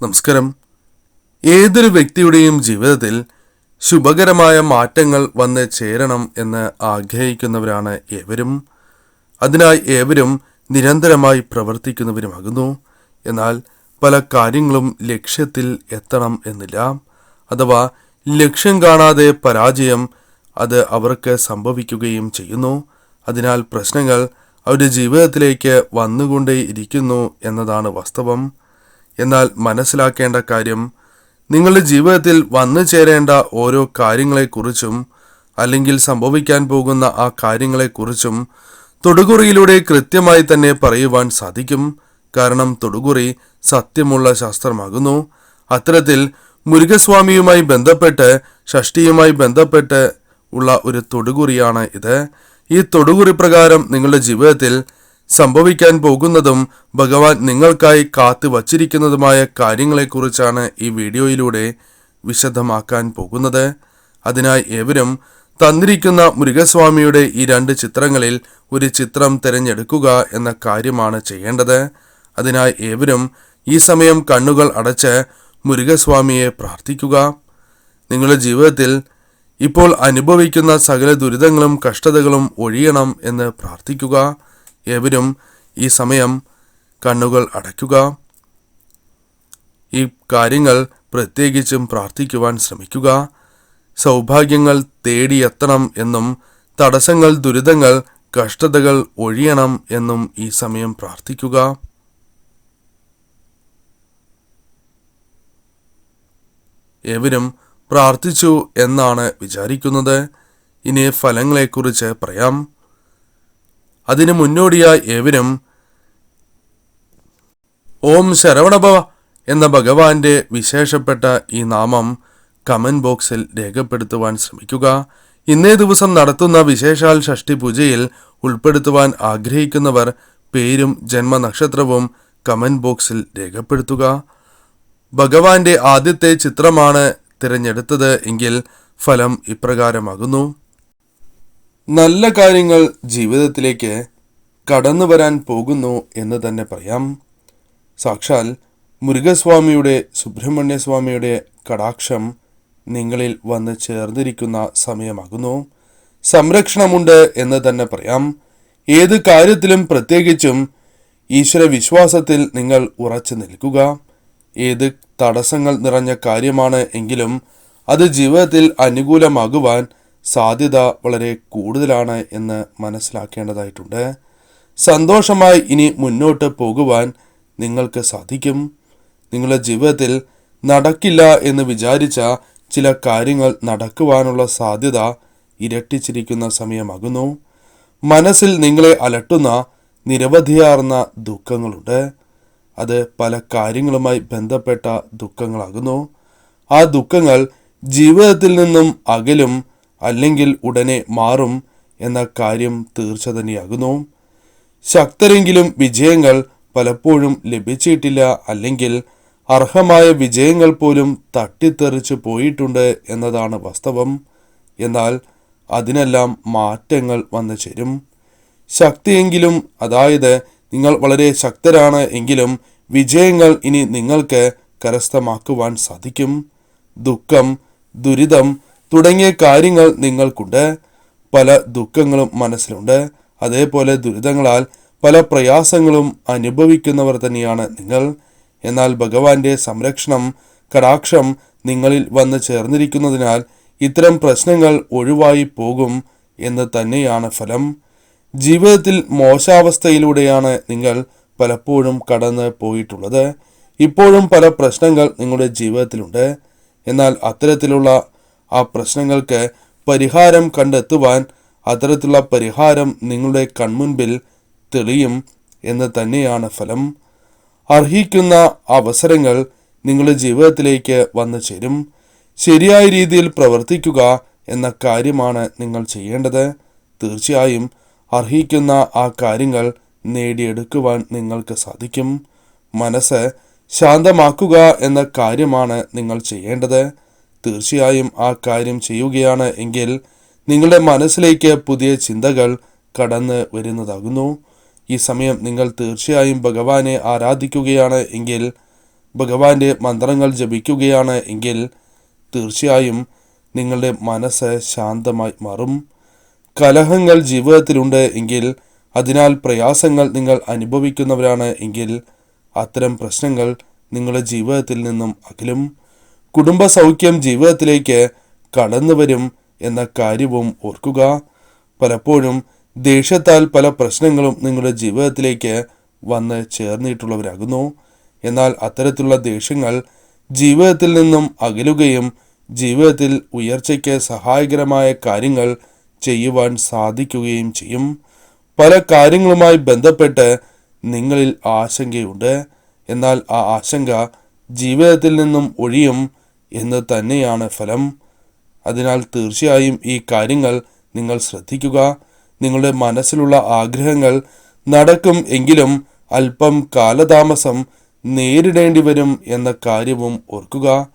നമസ്കാരം. ഏതൊരു വ്യക്തിയുടെയും ജീവിതത്തിൽ ശുഭകരമായ മാറ്റങ്ങൾ വന്ന് ചേരണം എന്ന് ആഗ്രഹിക്കുന്നവരാണ് ഏവരും. അതിനായി ഏവരും നിരന്തരമായി പ്രവർത്തിക്കുന്നവരുമാകുന്നു. എന്നാൽ പല കാര്യങ്ങളും ലക്ഷ്യത്തിൽ എത്തണം എന്നില്ല, അഥവാ ലക്ഷ്യം കാണാതെ പരാജയം അത് അവർക്ക് സംഭവിക്കുകയും ചെയ്യുന്നു. അതിനാൽ പ്രശ്നങ്ങൾ അവരുടെ ജീവിതത്തിലേക്ക് വന്നുകൊണ്ടേയിരിക്കുന്നു എന്നതാണ് വാസ്തവം. എന്നാൽ മനസ്സിലാക്കേണ്ട കാര്യം, നിങ്ങളുടെ ജീവിതത്തിൽ വന്നു ചേരേണ്ട ഓരോ കാര്യങ്ങളെക്കുറിച്ചും അല്ലെങ്കിൽ സംഭവിക്കാൻ പോകുന്ന ആ കാര്യങ്ങളെക്കുറിച്ചും തൊടുകുറിയിലൂടെ കൃത്യമായി തന്നെ പറയുവാൻ സാധിക്കും. കാരണം തൊടുകുറി സത്യമുള്ള ശാസ്ത്രമാകുന്നു. അത്തരത്തിൽ മുരുകസ്വാമിയുമായി ബന്ധപ്പെട്ട്, ഷഷ്ടിയുമായി ബന്ധപ്പെട്ട് ഉള്ള ഒരു തൊടുകുറിയാണ് ഇത്. ഈ തൊടുകുറി പ്രകാരം നിങ്ങളുടെ ജീവിതത്തിൽ സംഭവിക്കാൻ പോകുന്നതും ഭഗവാൻ നിങ്ങൾക്കായി കാത്തു വച്ചിരിക്കുന്നതുമായ കാര്യങ്ങളെക്കുറിച്ചാണ് ഈ വീഡിയോയിലൂടെ വിശദമാക്കാൻ പോകുന്നത്. അതിനായി ഏവരും തന്നിരിക്കുന്ന മുരുകസ്വാമിയുടെ ഈ 2 ചിത്രങ്ങളിൽ ഒരു ചിത്രം തിരഞ്ഞെടുക്കുക എന്ന കാര്യമാണ് ചെയ്യേണ്ടത്. അതിനായി ഏവരും ഈ സമയം കണ്ണുകൾ അടച്ച് മുരുകസ്വാമിയെ പ്രാർത്ഥിക്കുക. നിങ്ങളുടെ ജീവിതത്തിൽ ഇപ്പോൾ അനുഭവിക്കുന്ന സകല ദുരിതങ്ങളും കഷ്ടതകളും ഒഴിയണം എന്ന് പ്രാർത്ഥിക്കുക. ഏവരും ഈ സമയം കണ്ണുകൾ അടയ്ക്കുക. ഈ കാര്യങ്ങൾ പ്രത്യേകിച്ചും പ്രാർത്ഥിക്കുവാൻ ശ്രമിക്കുക. സൗഭാഗ്യങ്ങൾ തേടിയെത്തണം എന്നും തടസ്സങ്ങൾ, ദുരിതങ്ങൾ, കഷ്ടതകൾ ഒഴിയണം എന്നും ഈ സമയം പ്രാർത്ഥിക്കുക. ഏവരും പ്രാർത്ഥിച്ചു എന്നാണ് വിചാരിക്കുന്നത്. ഇനി ഫലങ്ങളെക്കുറിച്ച് പറയാം. അതിനു മുന്നോടിയായി ഏവരും ഓം ശരവണഭവ എന്ന ഭഗവാന്റെ വിശേഷപ്പെട്ട ഈ നാമം കമന്റ് ബോക്സിൽ രേഖപ്പെടുത്തുവാൻ ശ്രമിക്കുക. ഇന്നേ ദിവസം നടത്തുന്ന വിശേഷാൽ ഷഷ്ടി പൂജയിൽ ഉൾപ്പെടുത്തുവാൻ ആഗ്രഹിക്കുന്നവർ പേരും ജന്മനക്ഷത്രവും കമന്റ് ബോക്സിൽ രേഖപ്പെടുത്തുക. ഭഗവാന്റെ ആദ്യത്തെ ചിത്രമാണ് തിരഞ്ഞെടുത്തത് എങ്കിൽ ഫലം ഇപ്രകാരമാകുന്നു. നല്ല കാര്യങ്ങൾ ജീവിതത്തിലേക്ക് കടന്നു വരാൻ പോകുന്നു എന്ന് തന്നെ പറയാം. സാക്ഷാൽ മുരുകസ്വാമിയുടെ, സുബ്രഹ്മണ്യസ്വാമിയുടെ കടാക്ഷം നിങ്ങളിൽ വന്ന് ചേർന്നിരിക്കുന്ന സമയമാകുന്നു. സംരക്ഷണമുണ്ട് എന്ന് തന്നെ പറയാം. ഏത് കാര്യത്തിലും പ്രത്യേകിച്ചും ഈശ്വര വിശ്വാസത്തിൽ നിങ്ങൾ ഉറച്ചു നിൽക്കുക. ഏത് തടസ്സങ്ങൾ നിറഞ്ഞ കാര്യമാണ് എങ്കിലും അത് ജീവിതത്തിൽ അനുകൂലമാകുവാൻ സാധ്യത വളരെ കൂടുതലാണ് എന്ന് മനസ്സിലാക്കേണ്ടതായിട്ടുണ്ട്. സന്തോഷമായി ഇനി മുന്നോട്ട് പോകുവാൻ നിങ്ങൾക്ക് സാധിക്കും. നിങ്ങളുടെ ജീവിതത്തിൽ നടക്കില്ല എന്ന് വിചാരിച്ച ചില കാര്യങ്ങൾ നടക്കുവാനുള്ള സാധ്യത ഇരട്ടിച്ചിരിക്കുന്ന സമയമാകുന്നു. മനസ്സിൽ നിങ്ങളെ അലട്ടുന്ന നിരവധിയാർന്ന ദുഃഖങ്ങളുണ്ട്. അത് പല കാര്യങ്ങളുമായി ബന്ധപ്പെട്ട ദുഃഖങ്ങളാകുന്നു. ആ ദുഃഖങ്ങൾ ജീവിതത്തിൽ നിന്നും അകലും, അല്ലെങ്കിൽ ഉടനെ മാറും എന്ന കാര്യം തീർച്ച തന്നെയാകുന്നു. ശക്തരെങ്കിലും വിജയങ്ങൾ പലപ്പോഴും ലഭിച്ചിട്ടില്ല, അല്ലെങ്കിൽ അർഹമായ വിജയങ്ങൾ പോലും തട്ടിത്തെറിച്ച് പോയിട്ടുണ്ട് എന്നതാണ് വാസ്തവം. എന്നാൽ അതിനെല്ലാം മാറ്റങ്ങൾ വന്നു ചേരും. ശക്തിയെങ്കിലും, അതായത് നിങ്ങൾ വളരെ ശക്തരാണ് എങ്കിലും വിജയങ്ങൾ ഇനി നിങ്ങൾക്ക് കരസ്ഥമാക്കുവാൻ സാധിക്കും. ദുഃഖം, ദുരിതം തുടങ്ങിയ കാര്യങ്ങൾ നിങ്ങൾക്കുണ്ട്. പല ദുഃഖങ്ങളും മനസ്സിലുണ്ട്. അതേപോലെ ദുരിതങ്ങളാൽ പല പ്രയാസങ്ങളും അനുഭവിക്കുന്നവർ തന്നെയാണ് നിങ്ങൾ. എന്നാൽ ഭഗവാന്റെ സംരക്ഷണം, കടാക്ഷം നിങ്ങളിൽ വന്ന് ചേർന്നിരിക്കുന്നതിനാൽ ഇത്തരം പ്രശ്നങ്ങൾ ഒഴിവായി പോകും എന്ന് തന്നെയാണ് ഫലം. ജീവിതത്തിൽ മോശാവസ്ഥയിലൂടെയാണ് നിങ്ങൾ പലപ്പോഴും കടന്ന് പോയിട്ടുള്ളത്. ഇപ്പോഴും പല പ്രശ്നങ്ങൾ നിങ്ങളുടെ ജീവിതത്തിലുണ്ട്. എന്നാൽ അത്തരത്തിലുള്ള ആ പ്രശ്നങ്ങൾക്ക് പരിഹാരം കണ്ടെത്തുവാൻ അത്തരത്തിലുള്ള പരിഹാരം നിങ്ങളുടെ കൺമുൻപിൽ തെളിയും എന്ന് തന്നെയാണ് ഫലം. അർഹിക്കുന്ന അവസരങ്ങൾ നിങ്ങളുടെ ജീവിതത്തിലേക്ക് വന്നു ചേരും. ശരിയായ രീതിയിൽ പ്രവർത്തിക്കുക എന്ന കാര്യമാണ് നിങ്ങൾ ചെയ്യേണ്ടത്. തീർച്ചയായും അർഹിക്കുന്ന ആ കാര്യങ്ങൾ നേടിയെടുക്കുവാൻ നിങ്ങൾക്ക് സാധിക്കും. മനസ്സ് ശാന്തമാക്കുക എന്ന കാര്യമാണ് നിങ്ങൾ ചെയ്യേണ്ടത്. തീർച്ചയായും ആ കാര്യം ചെയ്യുകയാണ് എങ്കിൽ നിങ്ങളുടെ മനസ്സിലേക്ക് പുതിയ ചിന്തകൾ കടന്ന് വരുന്നതാകുന്നു. ഈ സമയം നിങ്ങൾ തീർച്ചയായും ഭഗവാനെ ആരാധിക്കുകയാണ് എങ്കിൽ ഭഗവാന്റെ മന്ത്രങ്ങൾ ജപിക്കുകയാണ് എങ്കിൽ തീർച്ചയായും നിങ്ങളുടെ മനസ്സ് ശാന്തമായി മാറും. കലഹങ്ങൾ ജീവിതത്തിലുണ്ട് എങ്കിൽ, അതിനാൽ പ്രയാസങ്ങൾ നിങ്ങൾ അനുഭവിക്കുന്നവരാണ് എങ്കിൽ, അത്തരം പ്രശ്നങ്ങൾ നിങ്ങളുടെ ജീവിതത്തിൽ നിന്നും അകലും. കുടുംബ സൗഖ്യം ജീവിതത്തിലേക്ക് കടന്നു വരും എന്ന കാര്യവും ഓർക്കുക. പലപ്പോഴും ദേഷ്യത്താൽ പല പ്രശ്നങ്ങളും നിങ്ങളുടെ ജീവിതത്തിലേക്ക് വന്ന് ചേർന്നിട്ടുള്ളവരാകുന്നു. എന്നാൽ അത്തരത്തിലുള്ള ദേഷ്യങ്ങൾ ജീവിതത്തിൽ നിന്നും അകലുകയും ജീവിതത്തിൽ ഉയർച്ചയ്ക്ക് സഹായകരമായ കാര്യങ്ങൾ ചെയ്യുവാൻ സാധിക്കുകയും ചെയ്യും. പല കാര്യങ്ങളുമായി ബന്ധപ്പെട്ട് നിങ്ങളിൽ ആശങ്കയുണ്ട്. എന്നാൽ ആ ആശങ്ക ജീവിതത്തിൽ നിന്നും ഒഴിയും എന്ന് തന്നെയാണ് ഫലം. അതിനാൽ തീർച്ചയായും ഈ കാര്യങ്ങൾ നിങ്ങൾ ശ്രദ്ധിക്കുക. നിങ്ങളുടെ മനസ്സിലുള്ള ആഗ്രഹങ്ങൾ നടക്കും എങ്കിലും അല്പം കാലതാമസം നേരിടേണ്ടി വരും എന്ന കാര്യവും ഓർക്കുക.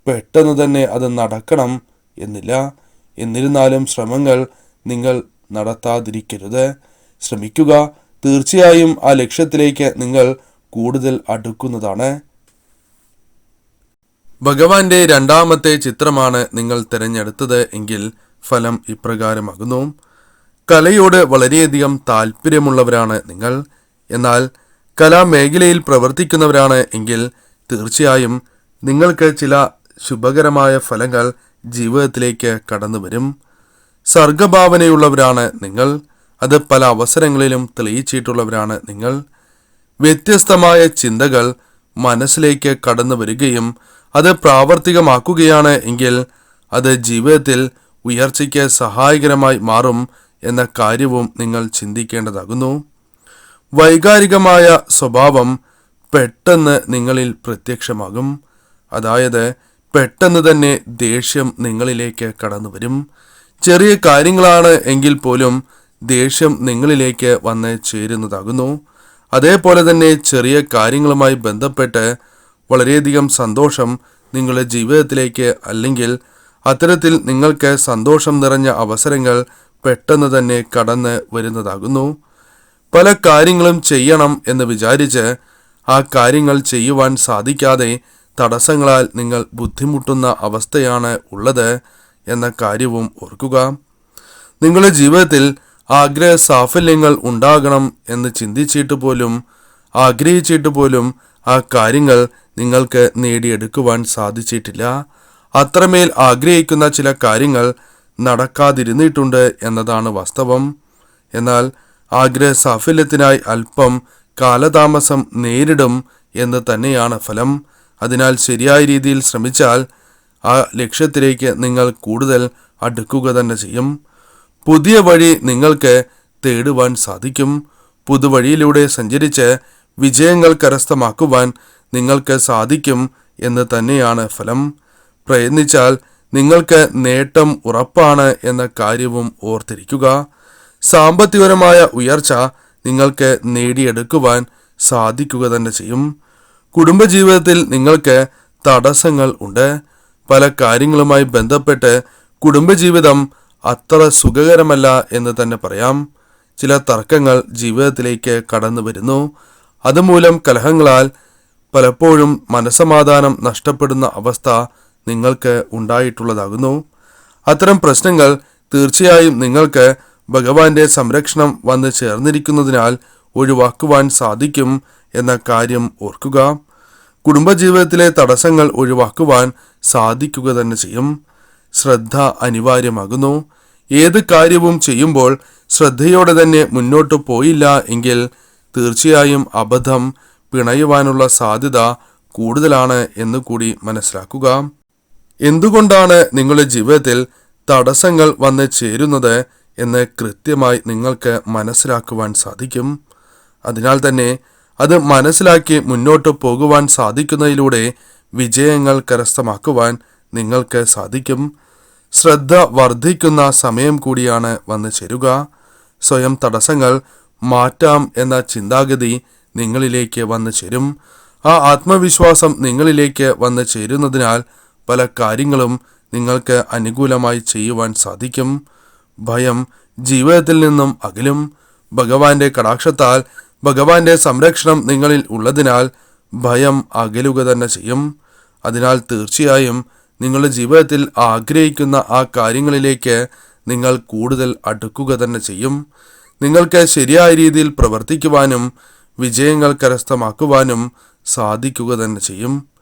പെട്ടെന്ന് തന്നെ അത് നടക്കണം എന്നില്ല. എന്നിരുന്നാലും ശ്രമങ്ങൾ നിങ്ങൾ നടത്താതിരിക്കരുത്. ശ്രമിക്കുക. തീർച്ചയായും ആ ലക്ഷ്യത്തിലേക്ക് നിങ്ങൾ കൂടുതൽ അടുക്കുന്നതാണ്. ഭഗവാന്റെ രണ്ടാമത്തെ ചിത്രമാണ് നിങ്ങൾ തിരഞ്ഞെടുത്തത് എങ്കിൽ ഫലം ഇപ്രകാരമാകുന്നു. കലയോട് വളരെയധികം താല്പര്യമുള്ളവരാണ് നിങ്ങൾ. എന്നാൽ കലാമേഖലയിൽ പ്രവർത്തിക്കുന്നവരാണ് എങ്കിൽ തീർച്ചയായും നിങ്ങൾക്ക് ചില ശുഭകരമായ ഫലങ്ങൾ ജീവിതത്തിലേക്ക് കടന്നു വരും. സർഗഭാവനയുള്ളവരാണ് നിങ്ങൾ. അത് പല അവസരങ്ങളിലും തെളിയിച്ചിട്ടുള്ളവരാണ് നിങ്ങൾ. വ്യത്യസ്തമായ ചിന്തകൾ മനസ്സിലേക്ക് കടന്നു വരികയും അത് പ്രാവർത്തികമാക്കുകയാണ് എങ്കിൽ അത് ജീവിതത്തിൽ ഉയർച്ചയ്ക്ക് സഹായകരമായി മാറും എന്ന കാര്യവും നിങ്ങൾ ചിന്തിക്കേണ്ടതാകുന്നു. വൈകാരികമായ സ്വഭാവം പെട്ടെന്ന് നിങ്ങളിൽ പ്രത്യക്ഷമാകും. അതായത് പെട്ടെന്ന് തന്നെ ദേഷ്യം നിങ്ങളിലേക്ക് കടന്നു വരും. ചെറിയ കാര്യങ്ങളാണ് എങ്കിൽ പോലും ദേഷ്യം നിങ്ങളിലേക്ക് വന്ന് ചേരുന്നതാകുന്നു. അതേപോലെ തന്നെ ചെറിയ കാര്യങ്ങളുമായി ബന്ധപ്പെട്ട് വളരെയധികം സന്തോഷം നിങ്ങളുടെ ജീവിതത്തിലേക്ക്, അല്ലെങ്കിൽ അത്തരത്തിൽ നിങ്ങൾക്ക് സന്തോഷം നിറഞ്ഞ അവസരങ്ങൾ പെട്ടെന്ന് തന്നെ കടന്ന് വരുന്നതാകുന്നു. പല കാര്യങ്ങളും ചെയ്യണം എന്ന് വിചാരിച്ച് ആ കാര്യങ്ങൾ ചെയ്യുവാൻ സാധിക്കാതെ തടസ്സങ്ങളാൽ നിങ്ങൾ ബുദ്ധിമുട്ടുന്ന അവസ്ഥയാണ് ഉള്ളത് എന്ന കാര്യവും ഓർക്കുക. നിങ്ങളുടെ ജീവിതത്തിൽ ആഗ്രഹ സാഫല്യങ്ങൾ ഉണ്ടാകണം എന്ന് ചിന്തിച്ചിട്ട് പോലും ആഗ്രഹിച്ചിട്ട് പോലും ആ കാര്യങ്ങൾ നിങ്ങൾക്ക് നേടിയെടുക്കുവാൻ സാധിച്ചിട്ടില്ല. അത്രമേൽ ആഗ്രഹിക്കുന്ന ചില കാര്യങ്ങൾ നടക്കാതിരുന്നിട്ടുണ്ട് എന്നതാണ് വാസ്തവം. എന്നാൽ ആഗ്രഹ സാഫല്യത്തിനായി അല്പം കാലതാമസം നേരിടും എന്ന് തന്നെയാണ് ഫലം. അതിനാൽ ശരിയായ രീതിയിൽ ശ്രമിച്ചാൽ ആ ലക്ഷ്യത്തിലേക്ക് നിങ്ങൾ കൂടുതൽ അടുക്കുക തന്നെ ചെയ്യും. പുതിയ വഴി നിങ്ങൾക്ക് തേടുവാൻ സാധിക്കും. പുതുവഴിയിലൂടെ സഞ്ചരിച്ച് വിജയങ്ങൾ കരസ്ഥമാക്കുവാൻ നിങ്ങൾക്ക് സാധിക്കും എന്ന് തന്നെയാണ് ഫലം. പ്രയത്നിച്ചാൽ നിങ്ങൾക്ക് നേട്ടം ഉറപ്പാണ് എന്ന കാര്യവും ഓർത്തിരിക്കുക. സാമ്പത്തികപരമായ ഉയർച്ച നിങ്ങൾക്ക് നേടിയെടുക്കുവാൻ സാധിക്കുക തന്നെ ചെയ്യും. കുടുംബജീവിതത്തിൽ നിങ്ങൾക്ക് തടസ്സങ്ങൾ ഉണ്ട്. പല കാര്യങ്ങളുമായി ബന്ധപ്പെട്ട് കുടുംബജീവിതം അത്ര സുഖകരമല്ല എന്ന് തന്നെ പറയാം. ചില തർക്കങ്ങൾ ജീവിതത്തിലേക്ക് കടന്നു വരുന്നു. അതുമൂലം കലഹങ്ങളാൽ പലപ്പോഴും മനസ്സമാധാനം നഷ്ടപ്പെടുന്ന അവസ്ഥ നിങ്ങൾക്ക് ഉണ്ടായിട്ടുള്ളതാകുന്നു. അത്തരം പ്രശ്നങ്ങൾ തീർച്ചയായും നിങ്ങൾക്ക് ഭഗവാന്റെ സംരക്ഷണം വന്ന് ചേർന്നിരിക്കുന്നതിനാൽ ഒഴിവാക്കുവാൻ സാധിക്കും എന്ന കാര്യം ഓർക്കുക. കുടുംബജീവിതത്തിലെ തടസ്സങ്ങൾ ഒഴിവാക്കുവാൻ സാധിക്കുക തന്നെ ചെയ്യും. ശ്രദ്ധ അനിവാര്യമാകുന്നു. ഏത് കാര്യവും ചെയ്യുമ്പോൾ ശ്രദ്ധയോടെ തന്നെ മുന്നോട്ട് പോയില്ല എങ്കിൽ തീർച്ചയായും അബദ്ധം പിണയുവാനുള്ള സാധ്യത കൂടുതലാണ് എന്ന് കൂടി മനസ്സിലാക്കുക. എന്തുകൊണ്ടാണ് നിങ്ങളുടെ ജീവിതത്തിൽ തടസ്സങ്ങൾ വന്ന് ചേരുന്നത് എന്ന് കൃത്യമായി നിങ്ങൾക്ക് മനസ്സിലാക്കുവാൻ സാധിക്കും. അതിനാൽ തന്നെ അത് മനസ്സിലാക്കി മുന്നോട്ട് പോകുവാൻ സാധിക്കുന്നതിലൂടെ വിജയങ്ങൾ കരസ്ഥമാക്കുവാൻ നിങ്ങൾക്ക് സാധിക്കും. ശ്രദ്ധ വർദ്ധിക്കുന്ന സമയം കൂടിയാണ് വന്നു ചേരുക. സ്വയം തടസ്സങ്ങൾ മാറ്റാം എന്ന ചിന്താഗതി നിങ്ങളിലേക്ക് വന്നു ചേരും. ആ ആത്മവിശ്വാസം നിങ്ങളിലേക്ക് വന്നു ചേരുന്നതിനാൽ പല കാര്യങ്ങളും നിങ്ങൾക്ക് അനുകൂലമായി ചെയ്യുവാൻ സാധിക്കും. ഭയം ജീവിതത്തിൽ നിന്നും അകലും. ഭഗവാന്റെ കടാക്ഷത്താൽ ഭഗവാന്റെ സംരക്ഷണം നിങ്ങളിൽ ഉള്ളതിനാൽ ഭയം അകലുക തന്നെ ചെയ്യും. അതിനാൽ തീർച്ചയായും നിങ്ങളുടെ ജീവിതത്തിൽ ആഗ്രഹിക്കുന്ന ആ കാര്യങ്ങളിലേക്ക് നിങ്ങൾ കൂടുതൽ അടുക്കുക തന്നെ ചെയ്യും. നിങ്ങൾക്ക് ശരിയായ രീതിയിൽ പ്രവർത്തിക്കുവാനും വിജയങ്ങൾ കരസ്ഥമാക്കുവാനും സാധിക്കുക തന്നെ ചെയ്യും.